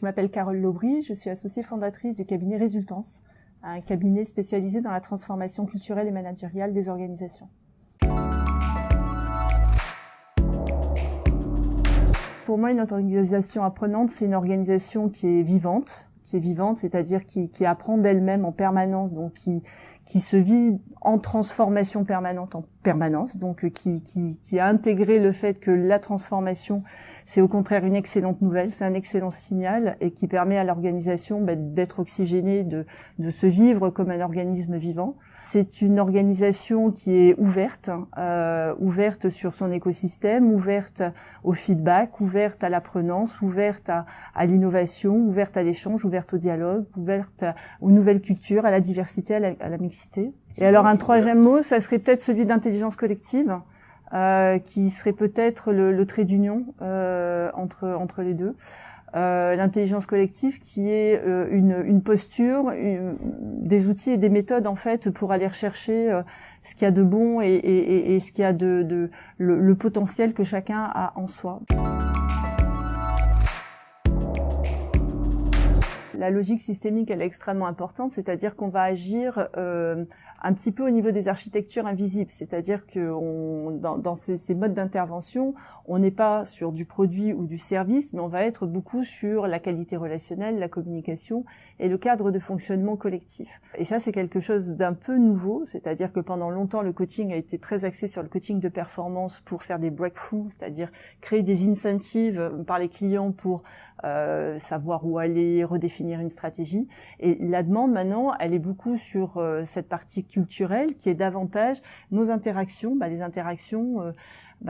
Je m'appelle Carole Laubry, je suis associée fondatrice du cabinet Résultance, un cabinet spécialisé dans la transformation culturelle et managériale des organisations. Pour moi, une organisation apprenante, c'est une organisation qui est vivante, c'est-à-dire qui apprend d'elle-même en permanence, donc qui se vit en transformation permanente en permanence, donc qui a intégré le fait que la transformation, c'est au contraire une excellente nouvelle, c'est un excellent signal et qui permet à l'organisation d'être oxygénée, de se vivre comme un organisme vivant. C'est une organisation qui est ouverte, ouverte sur son écosystème, ouverte au feedback, ouverte à l'apprenance, ouverte à l'innovation, ouverte à l'échange, ouverte au dialogue, ouverte aux nouvelles cultures, à la diversité, à la mixité. Et alors un troisième mot, ça serait peut-être celui d'intelligence collective, qui serait peut-être le trait d'union entre les deux. L'intelligence collective qui est une posture, des outils et des méthodes en fait pour aller rechercher ce qu'il y a de bon et ce qu'il y a le potentiel que chacun a en soi. La logique systémique, elle est extrêmement importante, c'est-à-dire qu'on va agir un petit peu au niveau des architectures invisibles, c'est-à-dire que dans ces modes d'intervention, on n'est pas sur du produit ou du service, mais on va être beaucoup sur la qualité relationnelle, la communication et le cadre de fonctionnement collectif. Et ça, c'est quelque chose d'un peu nouveau, c'est-à-dire que pendant longtemps, le coaching a été très axé sur le coaching de performance pour faire des breakthroughs, c'est-à-dire créer des incentives par les clients pour savoir où aller, redéfinir une stratégie. Et la demande maintenant, elle est beaucoup sur cette partie culturelle qui est davantage nos interactions. Les interactions,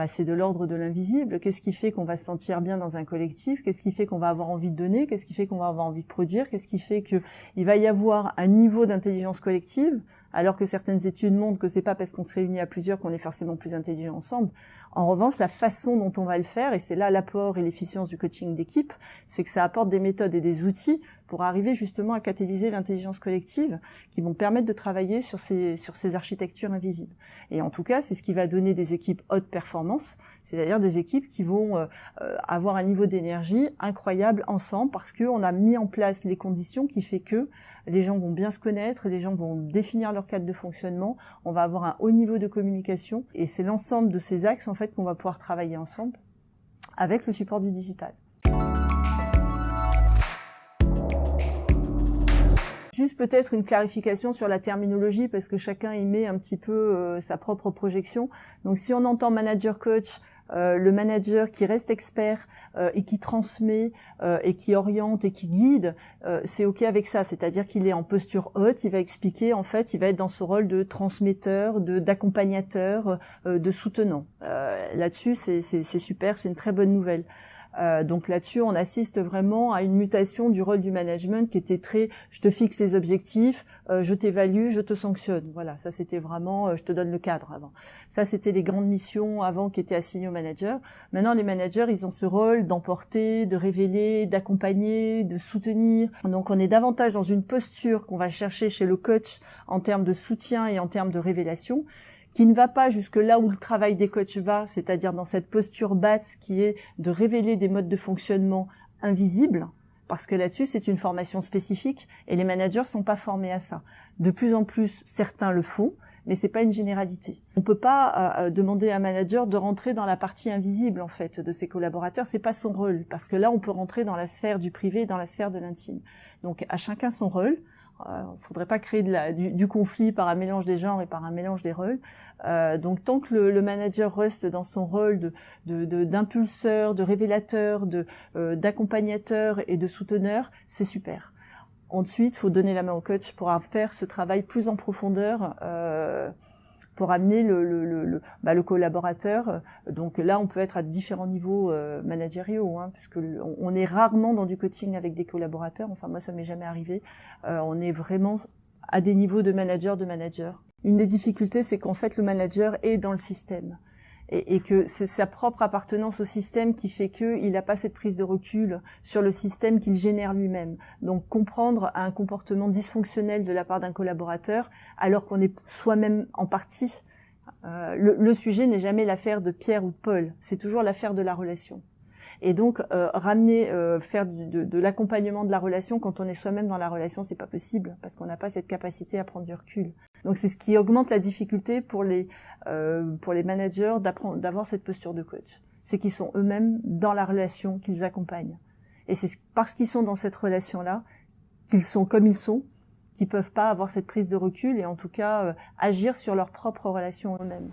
c'est de l'ordre de l'invisible. Qu'est-ce qui fait qu'on va se sentir bien dans un collectif? Qu'est-ce qui fait qu'on va avoir envie de donner? Qu'est-ce qui fait qu'on va avoir envie de produire? Qu'est-ce qui fait que il va y avoir un niveau d'intelligence collective, alors que certaines études montrent que c'est pas parce qu'on se réunit à plusieurs qu'on est forcément plus intelligent ensemble. En revanche, la façon dont on va le faire, et c'est là l'apport et l'efficience du coaching d'équipe, c'est que ça apporte des méthodes et des outils pour arriver justement à catalyser l'intelligence collective qui vont permettre de travailler sur ces architectures invisibles. Et en tout cas, c'est ce qui va donner des équipes haute performance, c'est-à-dire des équipes qui vont avoir un niveau d'énergie incroyable ensemble parce qu'on a mis en place les conditions qui fait que les gens vont bien se connaître, les gens vont définir leur cadre de fonctionnement, on va avoir un haut niveau de communication et c'est l'ensemble de ces axes en fait qu'on va pouvoir travailler ensemble avec le support du digital. Juste peut-être une clarification sur la terminologie parce que chacun y met un petit peu sa propre projection. Donc si on entend manager coach, le manager qui reste expert et qui transmet et qui oriente et qui guide, c'est ok avec ça. C'est-à-dire qu'il est en posture haute, il va expliquer en fait, il va être dans ce rôle de transmetteur, d'accompagnateur, de soutenant. Là-dessus, c'est super, c'est une très bonne nouvelle. Donc là-dessus, on assiste vraiment à une mutation du rôle du management qui était très je te fixe les objectifs, je t'évalue, je te sanctionne. Voilà, ça c'était vraiment je te donne le cadre avant. Ça c'était les grandes missions avant qui étaient assignées aux managers. Maintenant les managers, ils ont ce rôle d'emporter, de révéler, d'accompagner, de soutenir. Donc on est davantage dans une posture qu'on va chercher chez le coach en termes de soutien et en termes de révélation, qui ne va pas jusque là où le travail des coachs va, c'est-à-dire dans cette posture basse qui est de révéler des modes de fonctionnement invisibles, parce que là-dessus, c'est une formation spécifique et les managers sont pas formés à ça. De plus en plus, certains le font, mais c'est pas une généralité. On peut pas demander à un manager de rentrer dans la partie invisible, en fait, de ses collaborateurs. C'est pas son rôle, parce que là, on peut rentrer dans la sphère du privé, dans la sphère de l'intime. Donc, à chacun son rôle. Faudrait pas créer du conflit par un mélange des genres et par un mélange des rôles. Donc tant que le manager reste dans son rôle d'impulseur, de révélateur, d'accompagnateur et de souteneur, c'est super. Ensuite, faut donner la main au coach pour faire ce travail plus en profondeur, pour amener le collaborateur. Donc là, on peut être à différents niveaux managériaux, puisque on est rarement dans du coaching avec des collaborateurs. Enfin, moi, ça m'est jamais arrivé. On est vraiment à des niveaux de manager. Une des difficultés, c'est qu'en fait, le manager est dans le système. Et que c'est sa propre appartenance au système qui fait qu'il n'a pas cette prise de recul sur le système qu'il génère lui-même. Donc comprendre un comportement dysfonctionnel de la part d'un collaborateur alors qu'on est soi-même en partie. Le sujet n'est jamais l'affaire de Pierre ou de Paul, c'est toujours l'affaire de la relation. Et donc faire de l'accompagnement de la relation quand on est soi-même dans la relation, c'est pas possible parce qu'on n'a pas cette capacité à prendre du recul. Donc c'est ce qui augmente la difficulté pour les managers d'avoir cette posture de coach. C'est qu'ils sont eux-mêmes dans la relation qu'ils accompagnent. Et c'est parce qu'ils sont dans cette relation-là qu'ils sont comme ils sont, qu'ils peuvent pas avoir cette prise de recul et en tout cas agir sur leur propre relation eux-mêmes.